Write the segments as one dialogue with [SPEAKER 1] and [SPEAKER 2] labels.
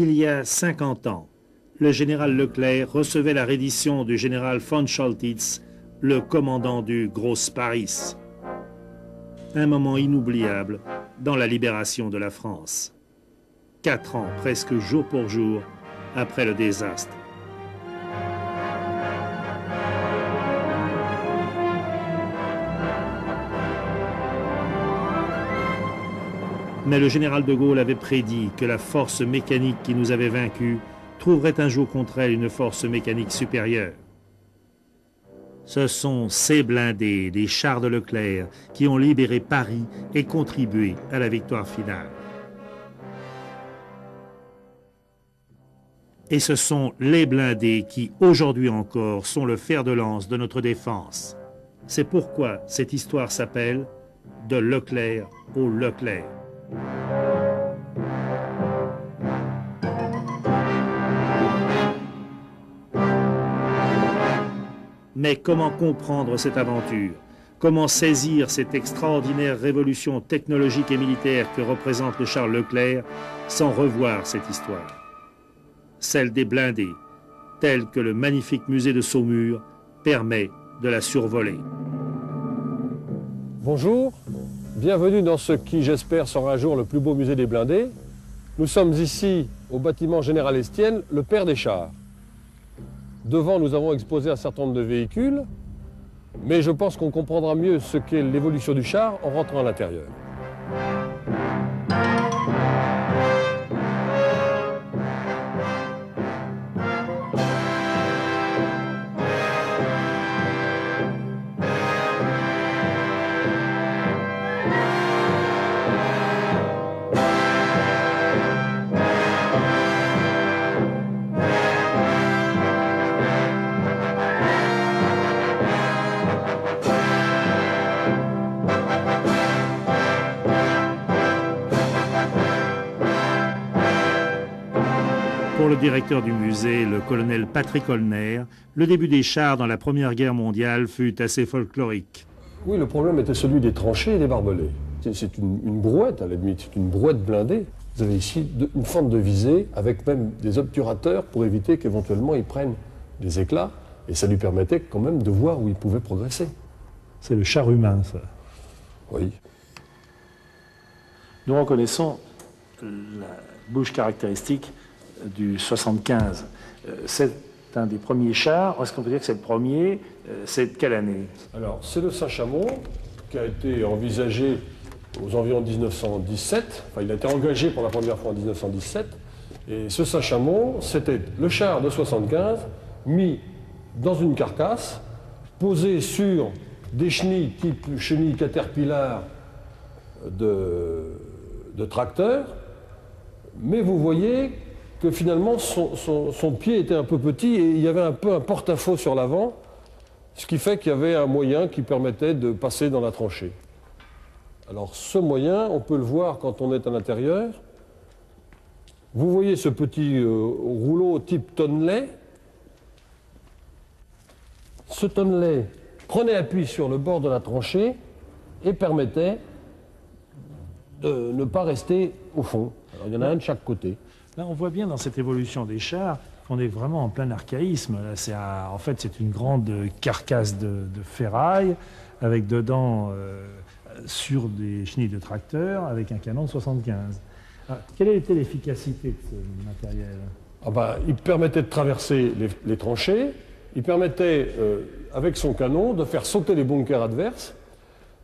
[SPEAKER 1] Il y a 50 ans, le général Leclerc recevait la reddition du général von Choltitz, le commandant du Groß Paris. Un moment inoubliable dans la libération de la France. 4 ans, presque jour pour jour, après le désastre. Mais le général de Gaulle avait prédit que la force mécanique qui nous avait vaincus trouverait un jour contre elle une force mécanique supérieure. Ce sont ces blindés, des chars de Leclerc, qui ont libéré Paris et contribué à la victoire finale. Et ce sont les blindés qui, aujourd'hui encore, sont le fer de lance de notre défense. C'est pourquoi cette histoire s'appelle « De Leclerc au Leclerc ». Mais comment comprendre cette aventure? Comment saisir cette extraordinaire révolution technologique et militaire que représente le char Leclerc sans revoir cette histoire? Celle des blindés, telle que le magnifique musée de Saumur permet de la survoler.
[SPEAKER 2] Bonjour, bienvenue dans ce qui, j'espère, sera un jour le plus beau musée des blindés. Nous sommes ici au bâtiment Général Estienne, le père des chars. Devant, nous avons exposé un certain nombre de véhicules, mais je pense qu'on comprendra mieux ce qu'est l'évolution du char en rentrant à l'intérieur.
[SPEAKER 1] Pour le directeur du musée, le colonel Patrick Olner, le début des chars dans la Première Guerre mondiale fut assez folklorique.
[SPEAKER 2] Oui, le problème était celui des tranchées et des barbelés. C'est une brouette, à la limite, c'est une brouette blindée. Vous avez ici une fente de visée avec même des obturateurs pour éviter qu'éventuellement ils prennent des éclats. Et ça lui permettait quand même de voir où il pouvait progresser.
[SPEAKER 1] C'est le char humain, ça.
[SPEAKER 2] Oui.
[SPEAKER 3] Nous reconnaissons la bouche caractéristique du 75. C'est un des premiers chars. Est-ce qu'on peut dire que c'est le premier? C'est de quelle année?
[SPEAKER 2] Alors, c'est le Saint-Chamond qui a été envisagé aux environs 1917. Enfin, il a été engagé pour la première fois en 1917. Et ce Saint-Chamond, c'était le char de 75 mis dans une carcasse, posé sur des chenilles type chenilles Caterpillar de tracteur. Mais vous voyez que finalement son pied était un peu petit et il y avait un peu un porte-à-faux sur l'avant, ce qui fait qu'il y avait un moyen qui permettait de passer dans la tranchée. Alors ce moyen, on peut le voir quand on est à l'intérieur. Vous voyez ce petit rouleau type tonnelet. Ce tonnelet prenait appui sur le bord de la tranchée et permettait de ne pas rester au fond. Alors, il y en a un de chaque côté.
[SPEAKER 3] Là, on voit bien dans cette évolution des chars qu'on est vraiment en plein archaïsme. Là, en fait, c'est une grande carcasse de ferraille avec dedans, sur des chenilles de tracteur, avec un canon de 75. Alors, quelle était l'efficacité de ce matériel?
[SPEAKER 2] Il permettait de traverser les tranchées. Il permettait, avec son canon, de faire sauter les bunkers adverses.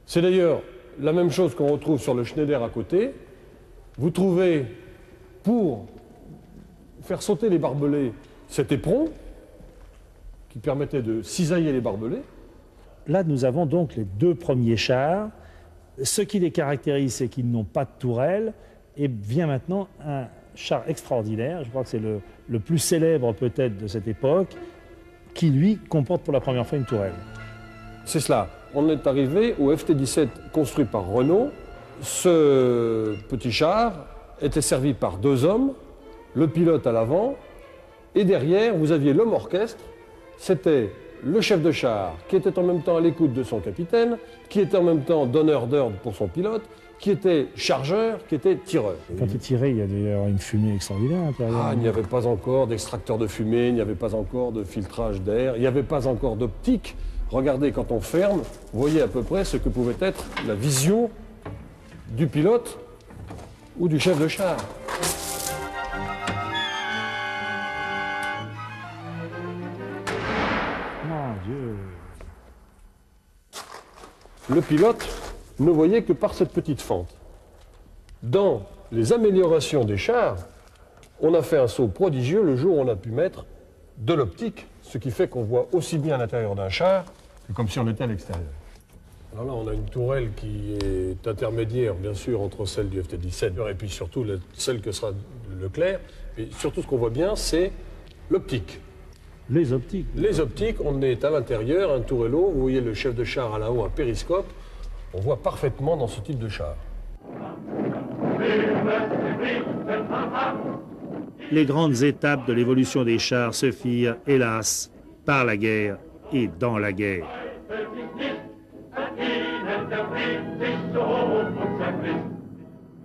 [SPEAKER 2] C'est d'ailleurs la même chose qu'on retrouve sur le Schneider à côté. Vous trouvez, pour faire sauter les barbelés, cet éperon qui permettait de cisailler les barbelés.
[SPEAKER 1] Là, nous avons donc les deux premiers chars. Ce qui les caractérise, c'est qu'ils n'ont pas de tourelle. Et vient maintenant un char extraordinaire, je crois que c'est le plus célèbre peut-être de cette époque, qui lui comporte pour la première fois une tourelle.
[SPEAKER 2] C'est cela. On est arrivé au FT-17 construit par Renault. Ce petit char était servi par 2 hommes, le pilote à l'avant, et derrière, vous aviez l'homme orchestre. C'était le chef de char qui était en même temps à l'écoute de son capitaine, qui était en même temps donneur d'ordre pour son pilote, qui était chargeur, qui était tireur.
[SPEAKER 3] Quand il tirait, il y a d'ailleurs une fumée extraordinaire à l'intérieur.
[SPEAKER 2] Il n'y avait pas encore d'extracteur de fumée, il n'y avait pas encore de filtrage d'air, il n'y avait pas encore d'optique. Regardez, quand on ferme, vous voyez à peu près ce que pouvait être la vision du pilote ou du chef de char.
[SPEAKER 3] Mon Dieu.
[SPEAKER 2] Le pilote ne voyait que par cette petite fente. Dans les améliorations des chars, on a fait un saut prodigieux le jour où on a pu mettre de l'optique, ce qui fait qu'on voit aussi bien à l'intérieur d'un char que comme si on était à l'extérieur. Alors là, on a une tourelle qui est intermédiaire, bien sûr, entre celle du FT-17 et puis surtout celle que sera Leclerc. Et surtout, ce qu'on voit bien, c'est l'optique.
[SPEAKER 3] Les optiques.
[SPEAKER 2] Les optiques, on est à l'intérieur, un tourello, vous voyez le chef de char à la haut, un périscope, on voit parfaitement dans ce type de char.
[SPEAKER 1] Les grandes étapes de l'évolution des chars se firent, hélas, par la guerre et dans la guerre.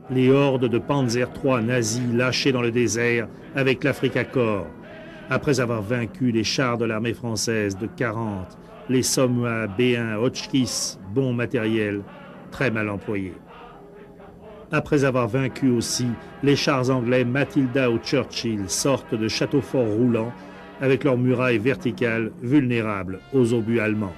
[SPEAKER 1] Les hordes de Panzer III nazis lâchées dans le désert avec l'Africa Korps. Après avoir vaincu les chars de l'armée française de 40, les Sommois B1 Hotchkiss, bon matériel, très mal employé. Après avoir vaincu aussi les chars anglais Matilda ou Churchill, sorte de châteaux forts roulants, avec leurs murailles verticales vulnérables aux obus allemands.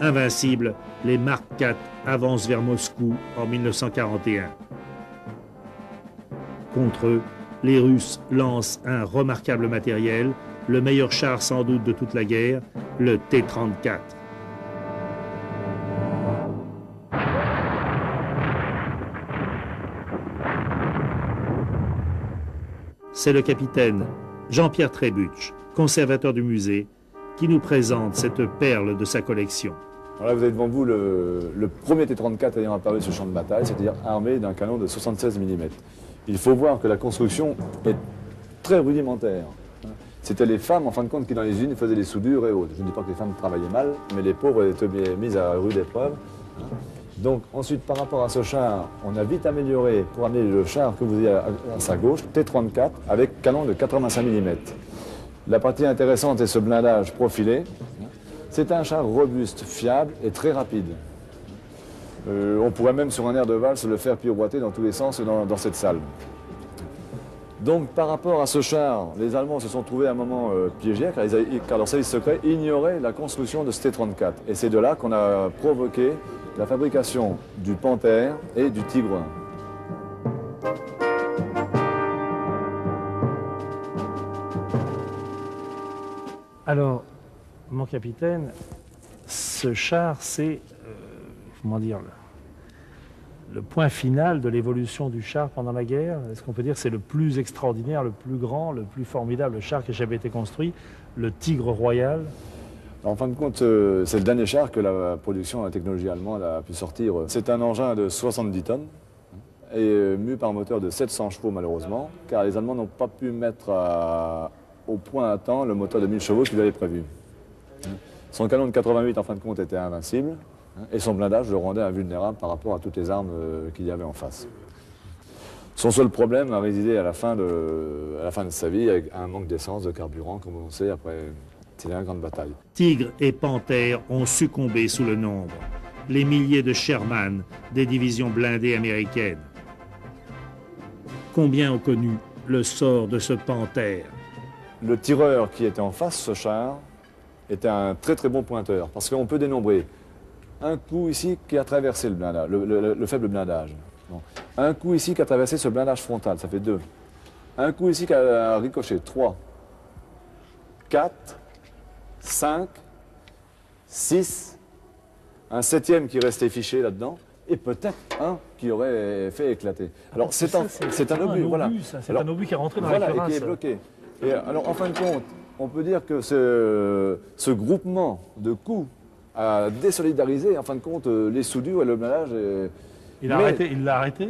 [SPEAKER 1] Invincibles, les Mark IV avancent vers Moscou en 1941. Contre eux, les Russes lancent un remarquable matériel, le meilleur char sans doute de toute la guerre, le T-34. C'est le capitaine Jean-Pierre Trébuch, conservateur du musée, qui nous présente cette perle de sa collection.
[SPEAKER 4] Alors là, vous avez devant vous le premier T-34 ayant apparu sur le champ de bataille, c'est-à-dire armé d'un canon de 76 mm. Il faut voir que la construction est très rudimentaire. C'était les femmes, en fin de compte, qui dans les usines faisaient les soudures et autres. Je ne dis pas que les femmes travaillaient mal, mais les pauvres étaient mises à rude épreuve. Donc ensuite, par rapport à ce char, on a vite amélioré pour amener le char que vous avez à sa gauche, T-34, avec canon de 85 mm. La partie intéressante est ce blindage profilé. C'est un char robuste, fiable et très rapide. On pourrait même sur un air de valse le faire pirouetter dans tous les sens dans cette salle. Donc par rapport à ce char, les Allemands se sont trouvés à un moment piégés car leur service secret ignorait la construction de ce T-34. Et c'est de là qu'on a provoqué la fabrication du Panther et du Tigre.
[SPEAKER 3] Alors, mon capitaine, ce char, c'est, comment dire, le point final de l'évolution du char pendant la guerre. Est-ce qu'on peut dire que c'est le plus extraordinaire, le plus grand, le plus formidable char qui ait jamais été construit, le Tigre Royal?
[SPEAKER 4] En fin de compte, c'est le dernier char que la production, la technologie allemande a pu sortir. C'est un engin de 70 tonnes et mu par un moteur de 700 chevaux malheureusement, car les Allemands n'ont pas pu mettre au point à temps le moteur de 1000 chevaux qu'ils avaient prévu. Son canon de 88 en fin de compte était invincible et son blindage le rendait invulnérable par rapport à toutes les armes qu'il y avait en face. Son seul problème a résidé à la fin de sa vie avec un manque d'essence, de carburant, comme on sait, après une grande bataille.
[SPEAKER 1] Tigre et Panthère ont succombé sous le nombre. Les milliers de Sherman des divisions blindées américaines. Combien ont connu le sort de ce Panthère?
[SPEAKER 4] Le tireur qui était en face, ce char, était un très très bon pointeur, parce qu'on peut dénombrer un coup ici qui a traversé le blindage, le faible blindage. Bon. Un coup ici qui a traversé ce blindage frontal, ça fait 2. Un coup ici qui a ricoché, 3. 4, 5, 6, un 7e qui restait fiché là-dedans, et peut-être un qui aurait fait éclater. Alors c'est un obus, voilà.
[SPEAKER 3] C'est un obus qui est rentré dans
[SPEAKER 4] voilà,
[SPEAKER 3] la cuirasse.
[SPEAKER 4] Et qui est bloqué. Et alors en fin de compte, on peut dire que ce groupement de coups a désolidarisé, en fin de compte, les soudures et le blindage.
[SPEAKER 3] Il l'a arrêté.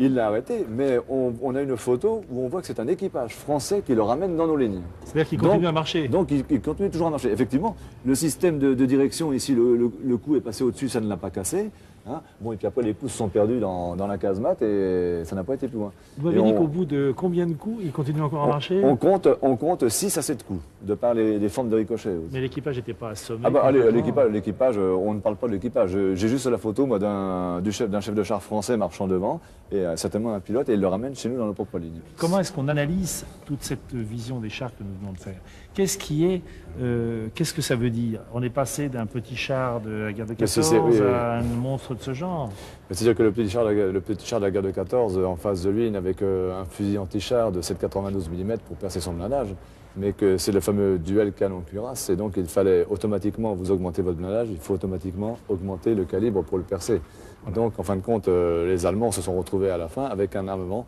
[SPEAKER 4] Il l'a arrêté, mais on a une photo où on voit que c'est un équipage français qui le ramène dans nos lignes.
[SPEAKER 3] C'est-à-dire qu'il continue à marcher.
[SPEAKER 4] Donc il continue toujours à marcher. Effectivement, le système de direction ici, le coup est passé au-dessus, ça ne l'a pas cassé. Hein. Bon, et puis après, les pouces sont perdus dans la casemate et ça n'a pas été plus loin.
[SPEAKER 3] Vous m'avez dit qu'au bout de combien de coups, il continue encore à marcher?
[SPEAKER 4] On compte 6 à 7 coups, de par les formes de ricochet aussi.
[SPEAKER 3] Mais l'équipage n'était pas assommé.
[SPEAKER 4] Ah bah allez, l'équipage, on ne parle pas de l'équipage. J'ai juste la photo, moi, d'un chef de char français marchant devant, et certainement un pilote, et il le ramène chez nous dans nos propres lignes.
[SPEAKER 3] Comment est-ce qu'on analyse toute cette vision des chars que nous venons de faire? Qu'est-ce que ça veut dire? On est passé d'un petit char de la guerre de 14 à un monstre de ce genre.
[SPEAKER 4] C'est-à-dire que le petit char de la guerre de 14, en face de lui, il n'avait qu'un fusil anti-char de 7,92 mm pour percer son blindage, mais que c'est le fameux duel canon-cuirasse, et donc il fallait automatiquement, vous augmenter votre blindage, il faut automatiquement augmenter le calibre pour le percer. Donc en fin de compte, les Allemands se sont retrouvés à la fin avec un armement,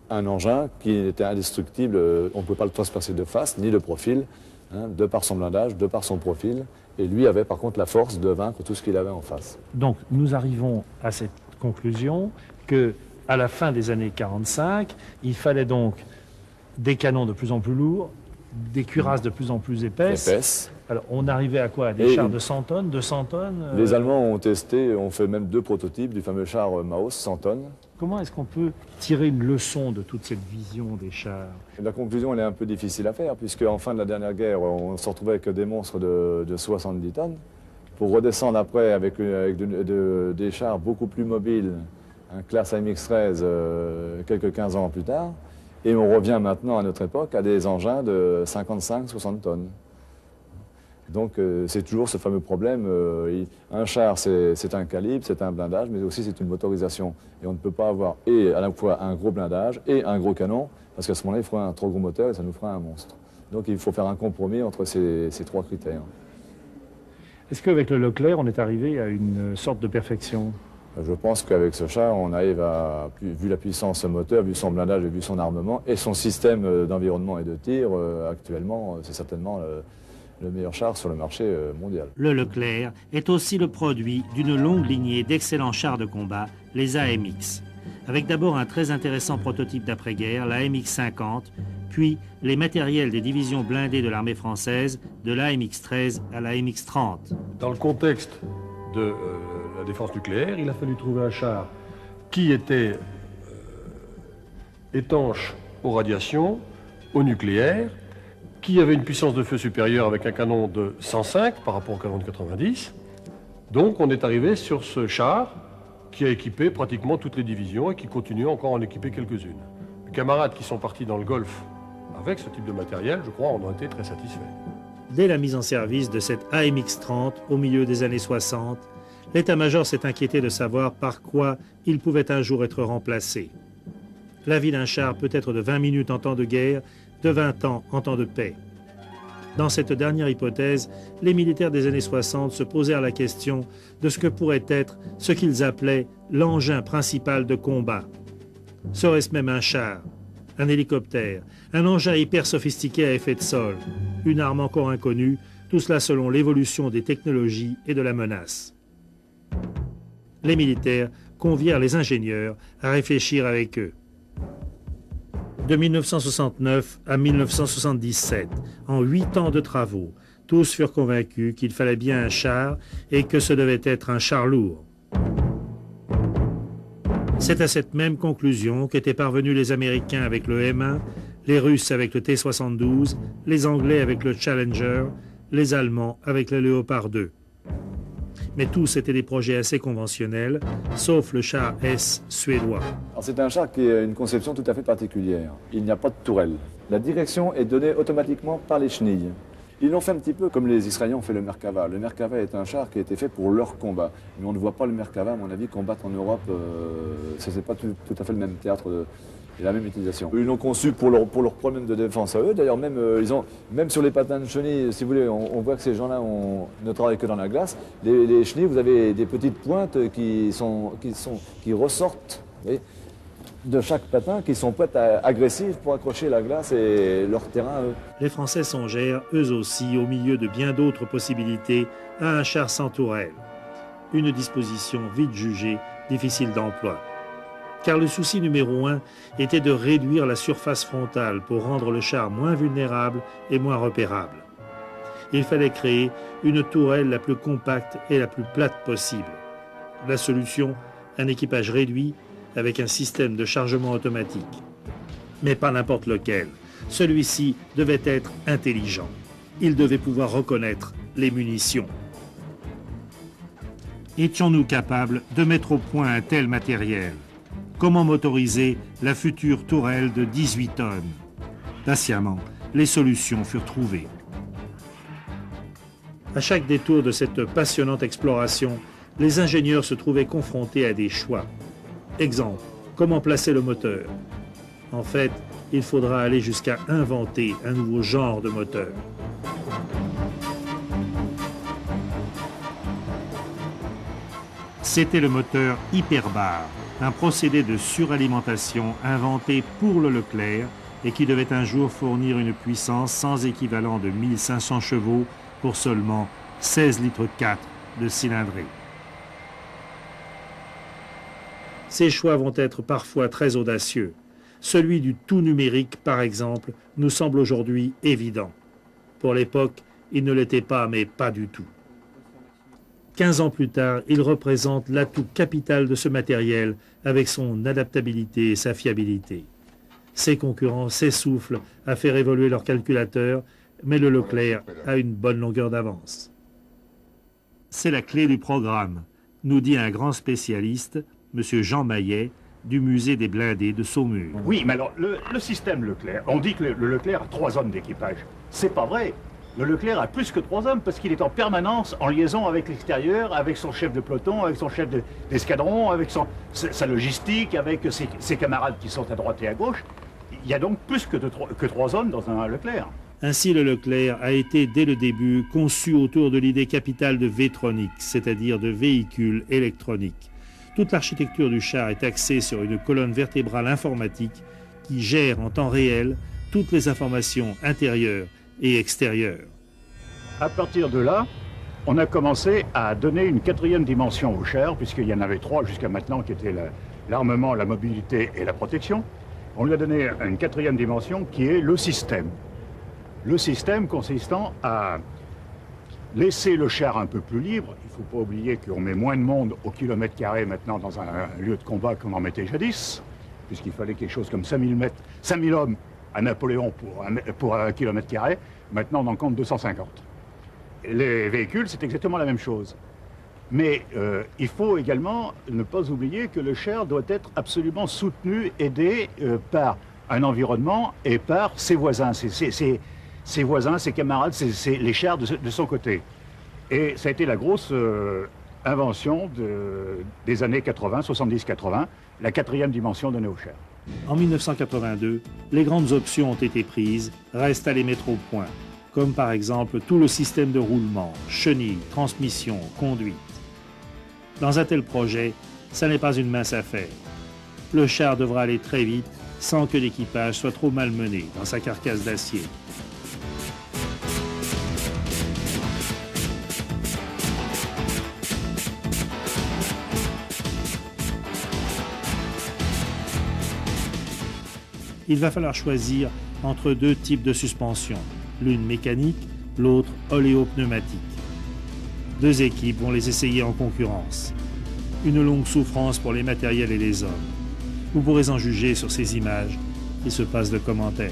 [SPEAKER 4] un engin qui était indestructible, on ne pouvait pas le transpercer de face, ni de profil, hein, de par son blindage, de par son profil, et lui avait par contre la force de vaincre tout ce qu'il avait en face.
[SPEAKER 3] Donc nous arrivons à cette conclusion qu'à la fin des années 45, il fallait donc des canons de plus en plus lourds, des cuirasses de plus en plus épaisses. Alors on arrivait à quoi? À des chars de 100 tonnes, 200 tonnes
[SPEAKER 4] Les Allemands ont testé, ont fait même 2 prototypes du fameux char Maus 100 tonnes.
[SPEAKER 3] Comment est-ce qu'on peut tirer une leçon de toute cette vision des chars?
[SPEAKER 4] La conclusion, elle est un peu difficile à faire, puisque en fin de la dernière guerre, on se retrouvait avec des monstres de 70 tonnes, pour redescendre après avec des chars beaucoup plus mobiles, classe AMX-13, quelques 15 ans plus tard, et on revient maintenant à notre époque à des engins de 55-60 tonnes. Donc c'est toujours ce fameux problème, un char c'est un calibre, c'est un blindage, mais aussi c'est une motorisation. Et on ne peut pas avoir à la fois un gros blindage et un gros canon, parce qu'à ce moment-là il faudrait un trop gros moteur et ça nous ferait un monstre. Donc il faut faire un compromis entre ces 3 critères.
[SPEAKER 3] Est-ce qu'avec le Leclerc on est arrivé à une sorte de perfection?
[SPEAKER 4] Je pense qu'avec ce char on arrive à, vu la puissance moteur, vu son blindage et vu son armement, et son système d'environnement et de tir, actuellement c'est certainement le meilleur char sur le marché mondial.
[SPEAKER 1] Le Leclerc est aussi le produit d'une longue lignée d'excellents chars de combat, les AMX. Avec d'abord un très intéressant prototype d'après-guerre, la AMX-50, puis les matériels des divisions blindées de l'armée française, de l'AMX-13 à la AMX-30.
[SPEAKER 2] Dans le contexte de la défense nucléaire, il a fallu trouver un char qui était étanche aux radiations, au nucléaire, qui avait une puissance de feu supérieure avec un canon de 105 par rapport au canon de 90. Donc on est arrivé sur ce char qui a équipé pratiquement toutes les divisions et qui continue encore à en équiper quelques-unes. Les camarades qui sont partis dans le Golfe avec ce type de matériel, je crois, en ont été très satisfaits.
[SPEAKER 1] Dès la mise en service de cette AMX-30 au milieu des années 60, l'état-major s'est inquiété de savoir par quoi il pouvait un jour être remplacé. La vie d'un char peut être de 20 minutes en temps de guerre, de 20 ans en temps de paix. Dans cette dernière hypothèse, les militaires des années 60 se posèrent la question de ce que pourrait être ce qu'ils appelaient l'engin principal de combat. Serait-ce même un char, un hélicoptère, un engin hyper sophistiqué à effet de sol, une arme encore inconnue, tout cela selon l'évolution des technologies et de la menace. Les militaires convièrent les ingénieurs à réfléchir avec eux. De 1969 à 1977, en 8 ans de travaux, tous furent convaincus qu'il fallait bien un char et que ce devait être un char lourd. C'est à cette même conclusion qu'étaient parvenus les Américains avec le M1, les Russes avec le T-72, les Anglais avec le Challenger, les Allemands avec le Léopard 2. Mais tous étaient des projets assez conventionnels, sauf le char S suédois.
[SPEAKER 4] C'est un char qui a une conception tout à fait particulière. Il n'y a pas de tourelle. La direction est donnée automatiquement par les chenilles. Ils l'ont fait un petit peu comme les Israéliens ont fait le Merkava. Le Merkava est un char qui a été fait pour leur combat. Mais on ne voit pas le Merkava, à mon avis, combattre en Europe. Ce n'est pas tout à fait le même théâtre et la même utilisation. Ils l'ont conçu pour leur problème de défense à eux. D'ailleurs, même sur les patins de chenilles, si vous voulez, on voit que ces gens-là ne travaillent que dans la glace. Les chenilles, vous avez des petites pointes qui ressortent, vous voyez, de chaque patin, qui sont prêtes agressives pour accrocher la glace et leur terrain à eux.
[SPEAKER 1] Les Français songèrent, eux aussi, au milieu de bien d'autres possibilités, à un char sans tourelle. Une disposition vite jugée difficile d'emploi. Car le souci numéro 1 était de réduire la surface frontale pour rendre le char moins vulnérable et moins repérable. Il fallait créer une tourelle la plus compacte et la plus plate possible. La solution, un équipage réduit avec un système de chargement automatique. Mais pas n'importe lequel. Celui-ci devait être intelligent. Il devait pouvoir reconnaître les munitions. Étions-nous capables de mettre au point un tel matériel? Comment motoriser la future tourelle de 18 tonnes? Patiemment, les solutions furent trouvées. À chaque détour de cette passionnante exploration, les ingénieurs se trouvaient confrontés à des choix. Exemple, comment placer le moteur? En fait, il faudra aller jusqu'à inventer un nouveau genre de moteur. C'était le moteur hyperbare, un procédé de suralimentation inventé pour le Leclerc et qui devait un jour fournir une puissance sans équivalent de 1500 chevaux pour seulement 16 litres 4 de cylindrée. Ces choix vont être parfois très audacieux. Celui du tout numérique, par exemple, nous semble aujourd'hui évident. Pour l'époque, il ne l'était pas, mais pas du tout. 15 ans plus tard, il représente l'atout capital de ce matériel avec son adaptabilité et sa fiabilité. Ses concurrents s'essoufflent à faire évoluer leurs calculateurs, mais le Leclerc a une bonne longueur d'avance. C'est la clé du programme, nous dit un grand spécialiste, M. Jean Maillet, du musée des blindés de Saumur.
[SPEAKER 5] Oui, mais alors, le système Leclerc, on dit que le Leclerc a 3 hommes d'équipage. C'est pas vrai. Le Leclerc a plus que 3 hommes parce qu'il est en permanence en liaison avec l'extérieur, avec son chef de peloton, avec son chef d'escadron, avec sa logistique, avec ses camarades qui sont à droite et à gauche. Il y a donc plus que 3 hommes dans un Leclerc.
[SPEAKER 1] Ainsi, le Leclerc a été, dès le début, conçu autour de l'idée capitale de Vétronique, c'est-à-dire de véhicule électronique. Toute l'architecture du char est axée sur une colonne vertébrale informatique qui gère en temps réel toutes les informations intérieures et extérieures.
[SPEAKER 5] À partir de là, on a commencé à donner une 4e dimension au char, puisqu'il y en avait 3 jusqu'à maintenant, qui étaient l'armement, la mobilité et la protection. On lui a donné une 4e dimension qui est le système. Le système consistant à laisser le char un peu plus libre. Il ne faut pas oublier qu'on met moins de monde au kilomètre carré maintenant dans un lieu de combat qu'on en mettait jadis, puisqu'il fallait quelque chose comme 5000 hommes à Napoléon pour un kilomètre carré. Maintenant, on en compte 250. Les véhicules, c'est exactement la même chose. Mais il faut également ne pas oublier que le char doit être absolument soutenu, aidé par un environnement et par ses voisins. Ses voisins, ses camarades, les chars de son côté. Et ça a été la grosse invention des années 80, 70-80, la 4e dimension donnée au char.
[SPEAKER 1] En 1982, les grandes options ont été prises, reste à les mettre au point, comme par exemple tout le système de roulement, chenilles, transmission, conduite. Dans un tel projet, ça n'est pas une mince affaire. Le char devra aller très vite sans que l'équipage soit trop malmené dans sa carcasse d'acier. Il va falloir choisir entre 2 types de suspension, l'une mécanique, l'autre oléopneumatique. 2 équipes vont les essayer en concurrence. Une longue souffrance pour les matériels et les hommes. Vous pourrez en juger sur ces images qui se passent de commentaires.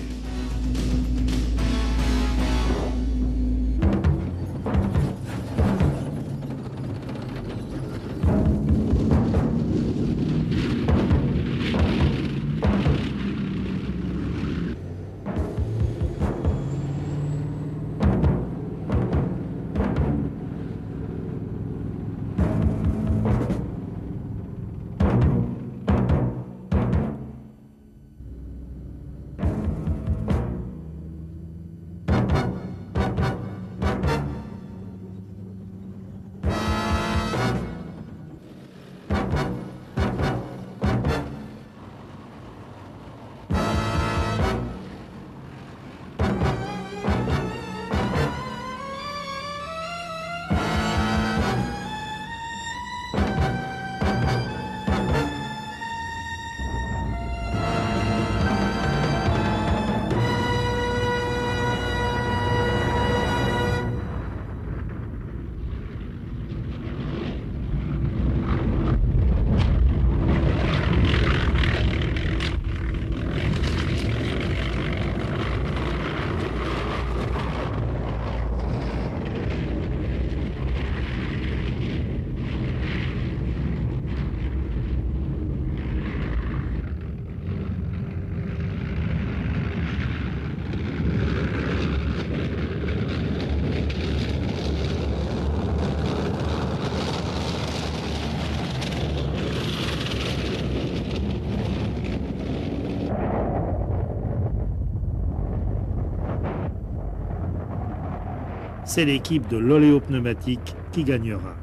[SPEAKER 1] c'est l'équipe de l'oléopneumatique qui gagnera,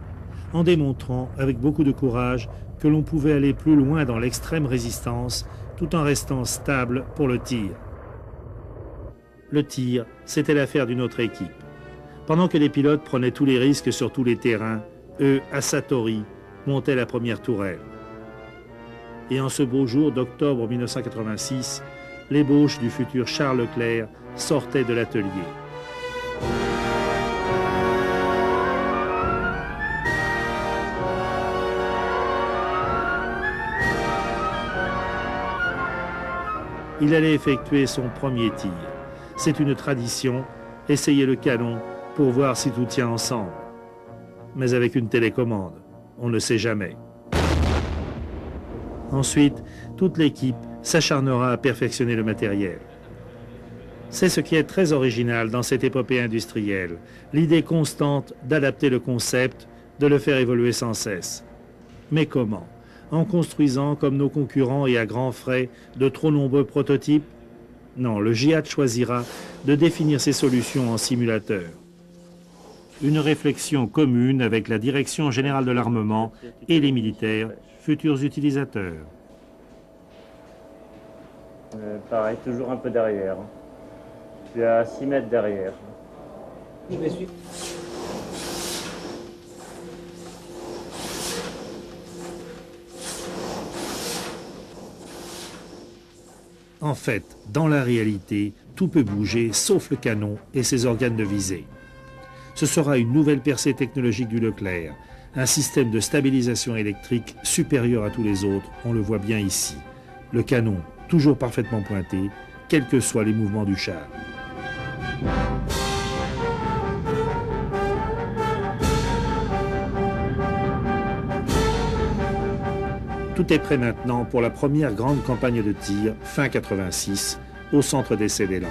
[SPEAKER 1] en démontrant avec beaucoup de courage que l'on pouvait aller plus loin dans l'extrême résistance tout en restant stable pour le tir. Le tir, c'était l'affaire d'une autre équipe. Pendant que les pilotes prenaient tous les risques sur tous les terrains, eux, à Satori, montaient la première tourelle. Et en ce beau jour d'octobre 1986, l'ébauche du futur Charles Leclerc sortait de l'atelier. Il allait effectuer son premier tir. C'est une tradition, essayer le canon pour voir si tout tient ensemble. Mais avec une télécommande, on ne sait jamais. Ensuite, toute l'équipe s'acharnera à perfectionner le matériel. C'est ce qui est très original dans cette épopée industrielle, l'idée constante d'adapter le concept, de le faire évoluer sans cesse. Mais comment? En construisant, comme nos concurrents et à grands frais, de trop nombreux prototypes? Non, le GIAT choisira de définir ses solutions en simulateur. Une réflexion commune avec la Direction générale de l'armement et les militaires, futurs utilisateurs.
[SPEAKER 6] Pareil, toujours un peu derrière. Je suis à 6 mètres derrière. Je vais suivre.
[SPEAKER 1] En fait, dans la réalité, tout peut bouger sauf le canon et ses organes de visée. Ce sera une nouvelle percée technologique du Leclerc, un système de stabilisation électrique supérieur à tous les autres, on le voit bien ici. Le canon, toujours parfaitement pointé, quels que soient les mouvements du char. Tout est prêt maintenant pour la première grande campagne de tir, fin 86, au centre d'essai des Landes.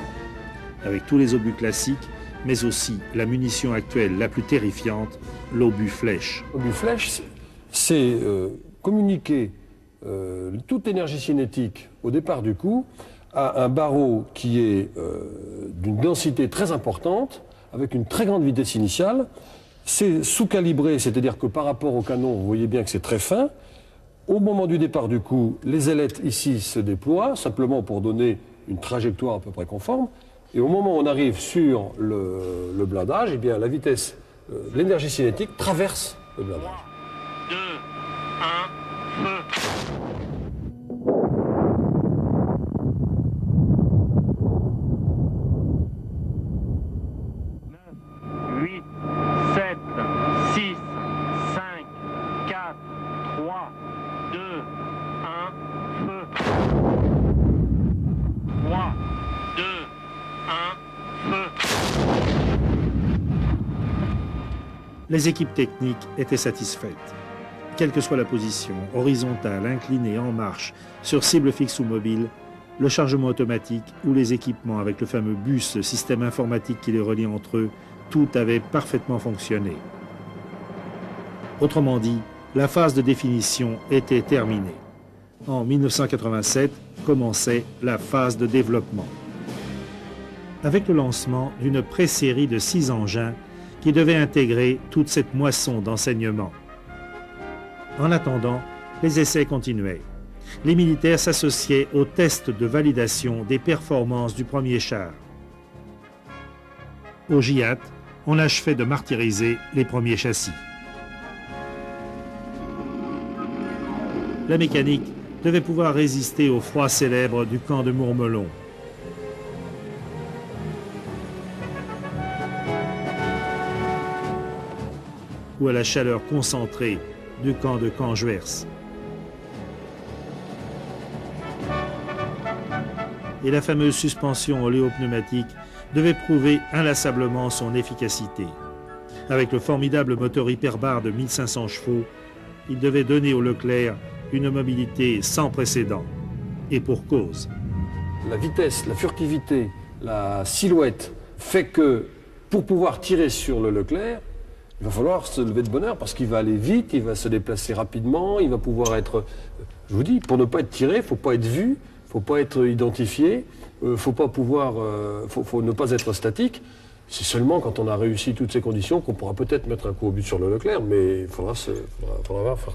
[SPEAKER 1] Avec tous les obus classiques, mais aussi la munition actuelle la plus terrifiante, l'obus flèche.
[SPEAKER 2] L'obus flèche, c'est communiquer toute l'énergie cinétique au départ du coup à un barreau qui est d'une densité très importante, avec une très grande vitesse initiale. C'est sous-calibré, c'est-à-dire que par rapport au canon, vous voyez bien que c'est très fin. Au moment du départ du coup, les ailettes ici se déploient, simplement pour donner une trajectoire à peu près conforme. Et au moment où on arrive sur le blindage, eh bien, la vitesse, l'énergie cinétique traverse le blindage.
[SPEAKER 7] 3, 2, 1, feu. 8, 7, 6, 5, 4, 3, 2, 1, feu. 3, 2, 1, feu.
[SPEAKER 1] Les équipes techniques étaient satisfaites. Quelle que soit la position, horizontale, inclinée, en marche, sur cible fixe ou mobile, le chargement automatique ou les équipements avec le fameux bus, système informatique qui les relie entre eux, tout avait parfaitement fonctionné. Autrement dit, la phase de définition était terminée. En 1987 commençait la phase de développement. Avec le lancement d'une pré-série de 6 engins qui devaient intégrer toute cette moisson d'enseignement. En attendant, les essais continuaient. Les militaires s'associaient aux tests de validation des performances du premier char. Au GIAT, on achevait de martyriser les premiers châssis. La mécanique devait pouvoir résister au froid célèbre du camp de Mourmelon. Ou à la chaleur concentrée du camp de Canjuers. Et la fameuse suspension oléopneumatique devait prouver inlassablement son efficacité. Avec le formidable moteur hyperbare de 1500 chevaux, il devait donner au Leclerc une mobilité sans précédent. Et pour cause.
[SPEAKER 2] La vitesse, la furtivité, la silhouette fait que pour pouvoir tirer sur le Leclerc, il va falloir se lever de bonne heure parce qu'il va aller vite, il va se déplacer rapidement, il va pouvoir être... Je vous dis, pour ne pas être tiré, il ne faut pas être vu, il ne faut pas être identifié, faut pas pouvoir, faut ne pas être statique. C'est seulement quand on a réussi toutes ces conditions qu'on pourra peut-être mettre un coup au but sur le Leclerc, mais il faudra faire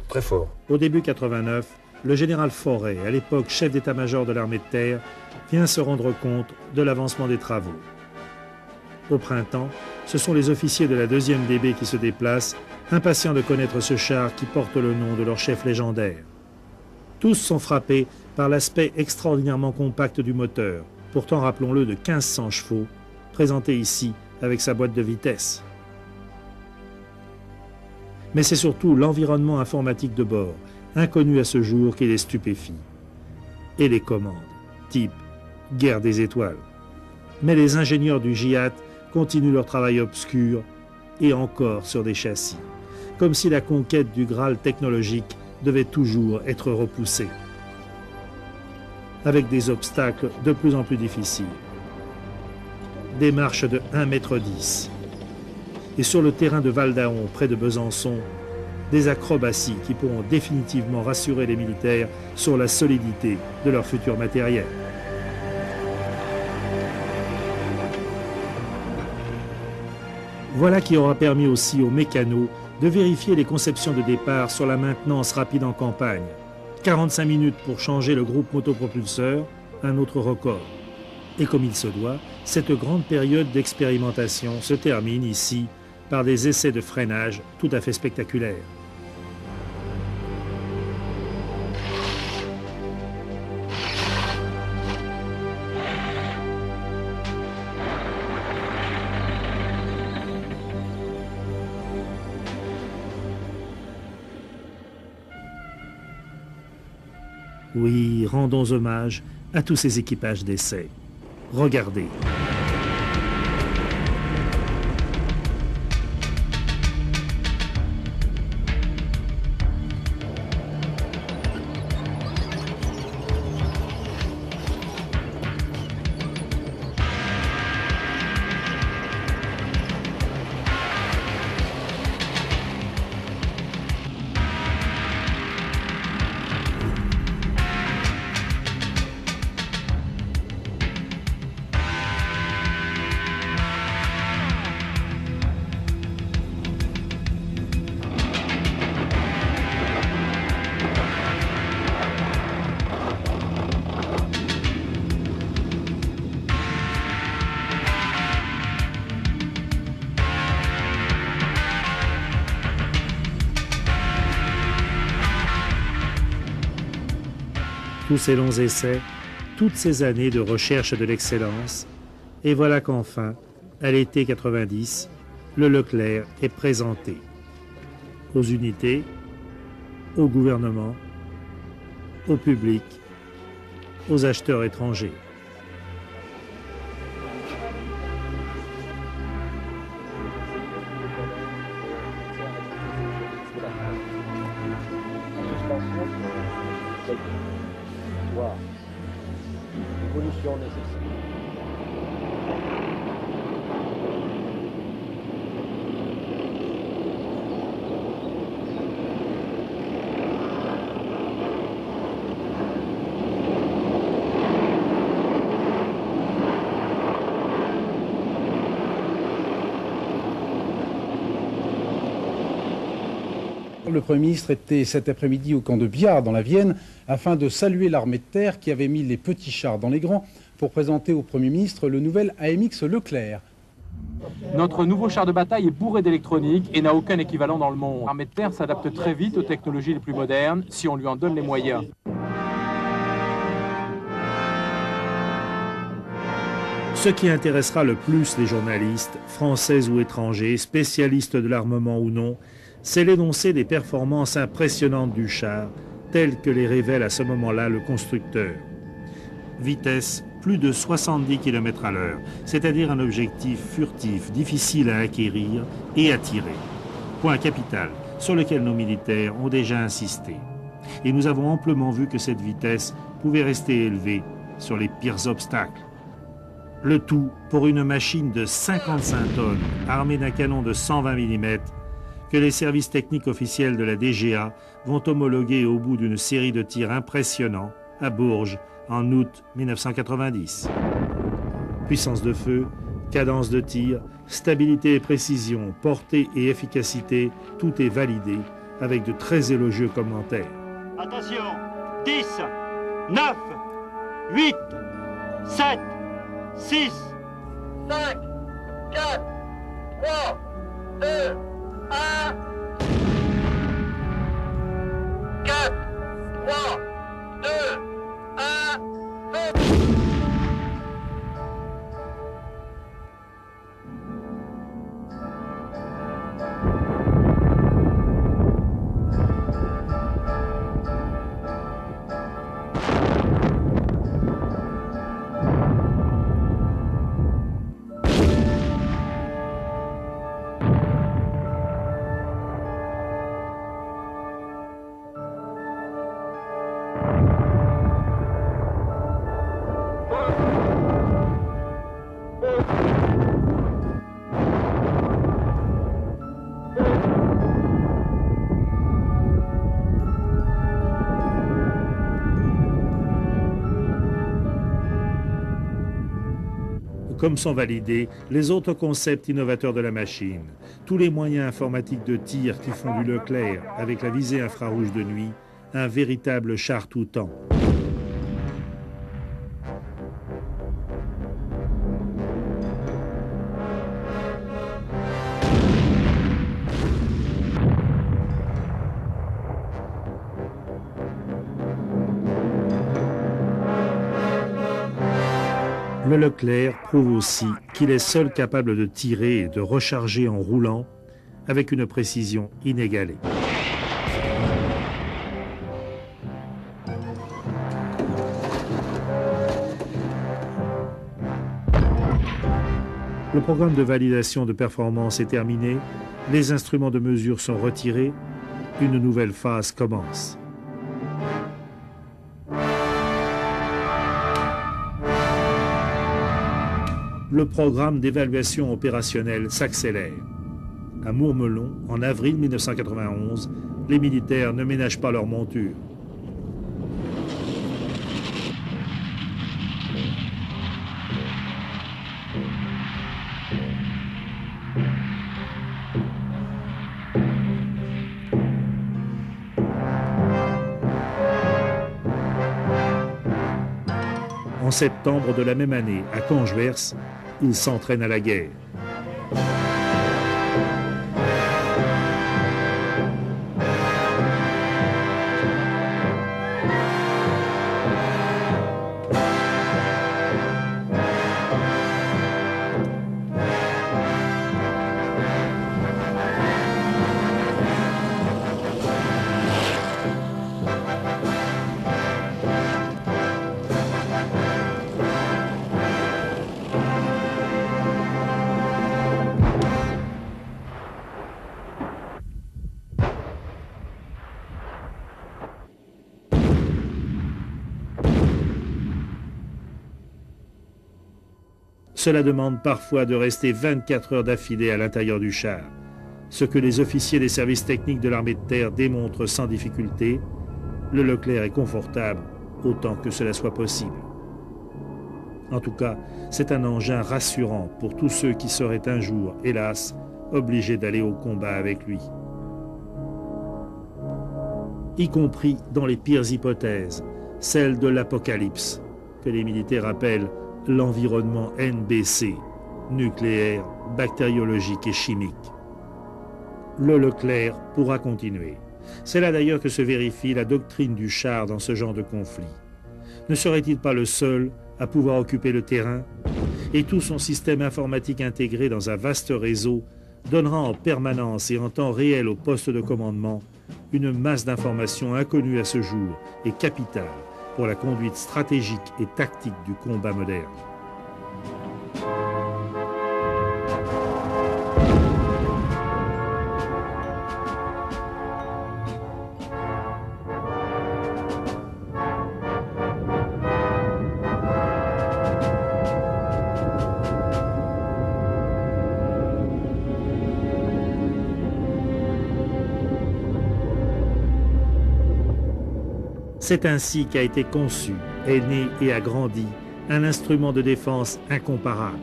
[SPEAKER 2] très fort.
[SPEAKER 1] Au début 89, le général Fauré, à l'époque chef d'état-major de l'armée de terre, vient se rendre compte de l'avancement des travaux. Au printemps, ce sont les officiers de la 2e DB qui se déplacent, impatients de connaître ce char qui porte le nom de leur chef légendaire. Tous sont frappés par l'aspect extraordinairement compact du moteur, pourtant rappelons-le de 1500 chevaux, présenté ici avec sa boîte de vitesse. Mais c'est surtout l'environnement informatique de bord, inconnu à ce jour, qui les stupéfie. Et les commandes, type guerre des étoiles. Mais les ingénieurs du GIAT continuent leur travail obscur, et encore sur des châssis, comme si la conquête du Graal technologique devait toujours être repoussée, avec des obstacles de plus en plus difficiles. Des marches de 1,10 m. Et sur le terrain de Val-d'Aon, près de Besançon, des acrobaties qui pourront définitivement rassurer les militaires sur la solidité de leur futur matériel. Voilà qui aura permis aussi aux mécanos de vérifier les conceptions de départ sur la maintenance rapide en campagne. 45 minutes pour changer le groupe motopropulseur, un autre record. Et comme il se doit, cette grande période d'expérimentation se termine ici par des essais de freinage tout à fait spectaculaires. Oui, rendons hommage à tous ces équipages d'essai. Regardez. Tous ces longs essais, toutes ces années de recherche de l'excellence, et voilà qu'enfin, à l'été 90, le Leclerc est présenté aux unités, au gouvernement, au public, aux acheteurs étrangers.
[SPEAKER 2] L'évolution nécessaire.
[SPEAKER 8] Le Premier ministre était cet après-midi au camp de Biard, dans la Vienne, afin de saluer l'armée de terre qui avait mis les petits chars dans les grands pour présenter au Premier ministre le nouvel AMX Leclerc.
[SPEAKER 9] Notre nouveau char de bataille est bourré d'électronique et n'a aucun équivalent dans le monde. L'armée de terre s'adapte très vite aux technologies les plus modernes si on lui en donne les moyens.
[SPEAKER 1] Ce qui intéressera le plus les journalistes, français ou étrangers, spécialistes de l'armement ou non, c'est l'énoncé des performances impressionnantes du char, telles que les révèle à ce moment-là le constructeur. Vitesse, plus de 70 km/h, c'est-à-dire un objectif furtif, difficile à acquérir et à tirer. Point capital, sur lequel nos militaires ont déjà insisté. Et nous avons amplement vu que cette vitesse pouvait rester élevée sur les pires obstacles. Le tout pour une machine de 55 tonnes, armée d'un canon de 120 mm, que les services techniques officiels de la DGA vont homologuer au bout d'une série de tirs impressionnants à Bourges en août 1990. Puissance de feu Cadence de tir, stabilité et précision, portée et efficacité, tout est validé avec de très élogieux commentaires.
[SPEAKER 7] Attention, 10, 9, 8, 7, 6, 5, 4, 3, 2, 1, 4, 3, 2, 1, feu!
[SPEAKER 1] Comme sont validés les autres concepts innovateurs de la machine, tous les moyens informatiques de tir qui font du Leclerc, avec la visée infrarouge de nuit, un véritable char tout temps. Le Leclerc prouve aussi qu'il est seul capable de tirer et de recharger en roulant avec une précision inégalée. Le programme de validation de performance est terminé, les instruments de mesure sont retirés, une nouvelle phase commence. Le programme d'évaluation opérationnelle s'accélère. À Mourmelon, en avril 1991, les militaires ne ménagent pas leur monture. En septembre de la même année, à Congeverse, ils s'entraînent à la guerre. Cela demande parfois de rester 24 heures d'affilée à l'intérieur du char, ce que les officiers des services techniques de l'armée de terre démontrent sans difficulté. Le Leclerc est confortable autant que cela soit possible. En tout cas, c'est un engin rassurant pour tous ceux qui seraient un jour, hélas, obligés d'aller au combat avec lui. Y compris dans les pires hypothèses, celle de l'apocalypse, que les militaires appellent l'environnement NBC, nucléaire, bactériologique et chimique. Le Leclerc pourra continuer. C'est là d'ailleurs que se vérifie la doctrine du char dans ce genre de conflit. Ne serait-il pas le seul à pouvoir occuper le terrain? Et tout son système informatique intégré dans un vaste réseau donnera en permanence et en temps réel au poste de commandement une masse d'informations inconnues à ce jour et capitale pour la conduite stratégique et tactique du combat moderne. C'est ainsi qu'a été conçu, est né et a grandi un instrument de défense incomparable.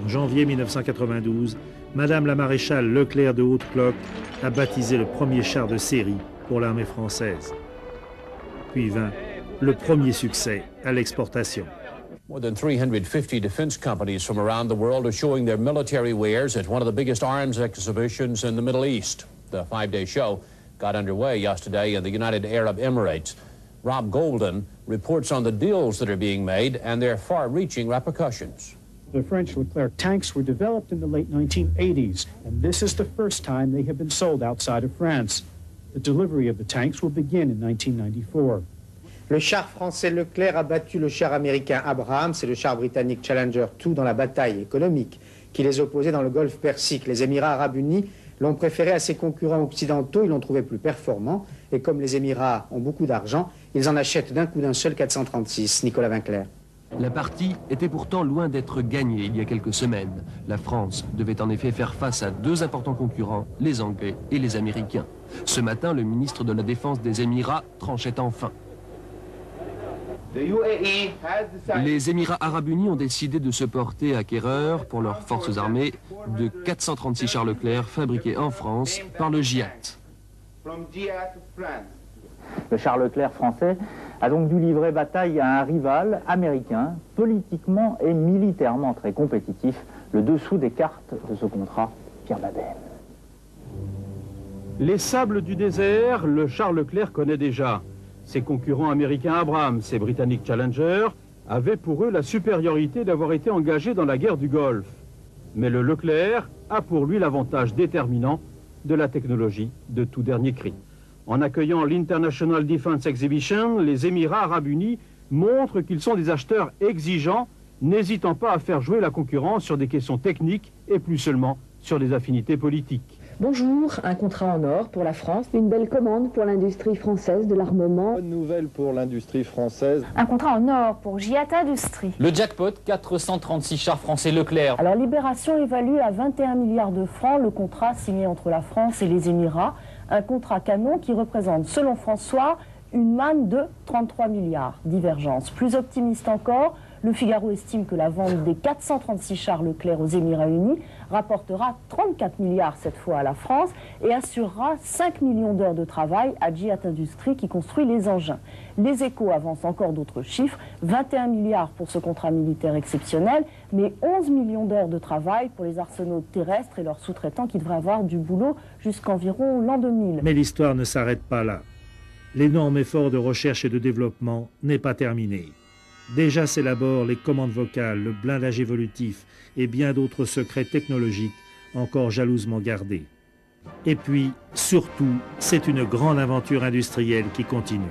[SPEAKER 1] En janvier 1992, Madame la maréchale Leclerc de Haute-Cloque a baptisé le premier char de série pour l'armée française. Puis vint le premier succès à l'exportation.
[SPEAKER 10] More than 350 defense companies from around the world are showing their military wares at one of the biggest arms exhibitions in the Middle East. The 5-day show got underway yesterday in the United Arab Emirates. Rob Golden reports on the deals that are being made and their far-reaching repercussions.
[SPEAKER 11] The French Leclerc tanks were developed in the late 1980s, and this is the first time they have been sold outside of France. The delivery of the tanks will begin in 1994.
[SPEAKER 12] Le char français Leclerc a battu le char américain Abrams et le char britannique Challenger 2 dans la bataille économique qui les opposait dans le golfe Persique. Les Émirats arabes unis l'ont préféré à ses concurrents occidentaux, ils l'ont trouvé plus performant. Et comme les Émirats ont beaucoup d'argent, ils en achètent d'un coup d'un seul 436. Nicolas Vinclair.
[SPEAKER 13] La partie était pourtant loin d'être gagnée il y a quelques semaines. La France devait en effet faire face à deux importants concurrents, les Anglais et les Américains. Ce matin, le ministre de la Défense des Émirats tranchait enfin. Les Émirats arabes unis ont décidé de se porter acquéreurs pour leurs forces armées de 436 chars Leclerc fabriqués en France par le GIAT.
[SPEAKER 14] Le char Leclerc français a donc dû livrer bataille à un rival américain, politiquement et militairement très compétitif. Le dessous des cartes de ce contrat, Pierre Baben.
[SPEAKER 15] Les sables du désert, le char Leclerc connaît déjà. Ses concurrents américains Abrams et britanniques Challenger avaient pour eux la supériorité d'avoir été engagés dans la guerre du Golfe. Mais le Leclerc a pour lui l'avantage déterminant de la technologie de tout dernier cri. En accueillant l'International Defense Exhibition, les Émirats arabes unis montrent qu'ils sont des acheteurs exigeants, n'hésitant pas à faire jouer la concurrence sur des questions techniques et plus seulement sur des affinités politiques.
[SPEAKER 16] Bonjour, un contrat en or pour la France, une belle commande pour l'industrie française de l'armement.
[SPEAKER 17] Bonne nouvelle pour l'industrie française.
[SPEAKER 18] Un contrat en or pour GIAT Industrie.
[SPEAKER 19] Le jackpot, 436 chars français Leclerc.
[SPEAKER 16] Alors Libération évalue à 21 milliards de francs le contrat signé entre la France et les Émirats. Un contrat canon qui représente, selon François, une manne de 33 milliards. Divergence. Plus optimiste encore, Le Figaro estime que la vente des 436 chars Leclerc aux Émirats unis rapportera 34 milliards cette fois à la France et assurera 5 millions d'heures de travail à GIAT Industries qui construit les engins. Les Échos avancent encore d'autres chiffres, 21 milliards pour ce contrat militaire exceptionnel, mais 11 millions d'heures de travail pour les arsenaux terrestres et leurs sous-traitants qui devraient avoir du boulot jusqu'environ l'an 2000.
[SPEAKER 1] Mais l'histoire ne s'arrête pas là. L'énorme effort de recherche et de développement n'est pas terminé. Déjà s'élaborent les commandes vocales, le blindage évolutif et bien d'autres secrets technologiques encore jalousement gardés. Et puis, surtout, c'est une grande aventure industrielle qui continue.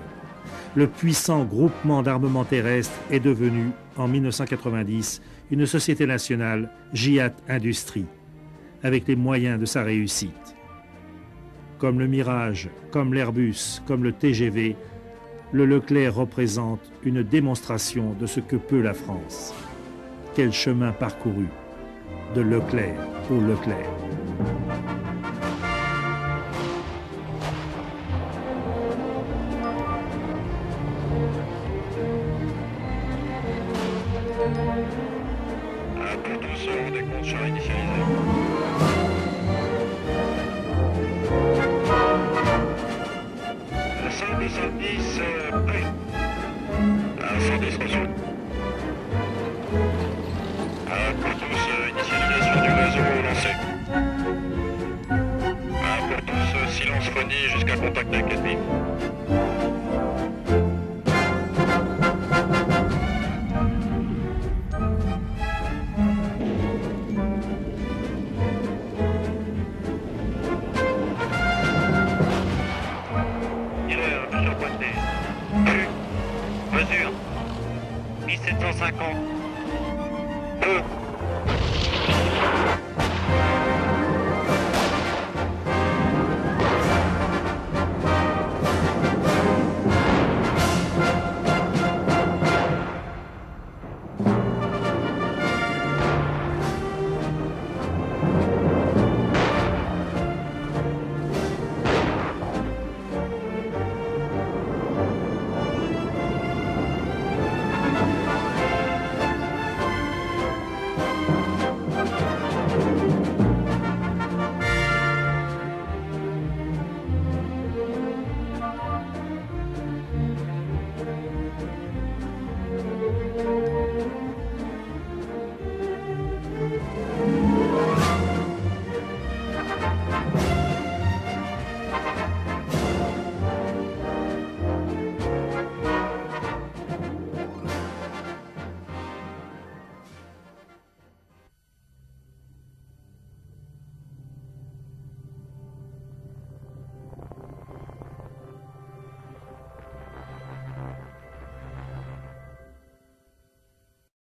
[SPEAKER 1] Le puissant groupement d'armement terrestre est devenu, en 1990, une société nationale, GIAT Industries, avec les moyens de sa réussite. Comme le Mirage, comme l'Airbus, comme le TGV, le Leclerc représente une démonstration de ce que peut la France. Quel chemin parcouru, de Leclerc au Leclerc.
[SPEAKER 20] Pour tous, on décompte char initialisé. Le 110 prêt. 110 reçu. Pour tous, initialisation du réseau lancé. Pour tous, silence phonie jusqu'à contact avec l'ennemi. Mesure 1750. Peu.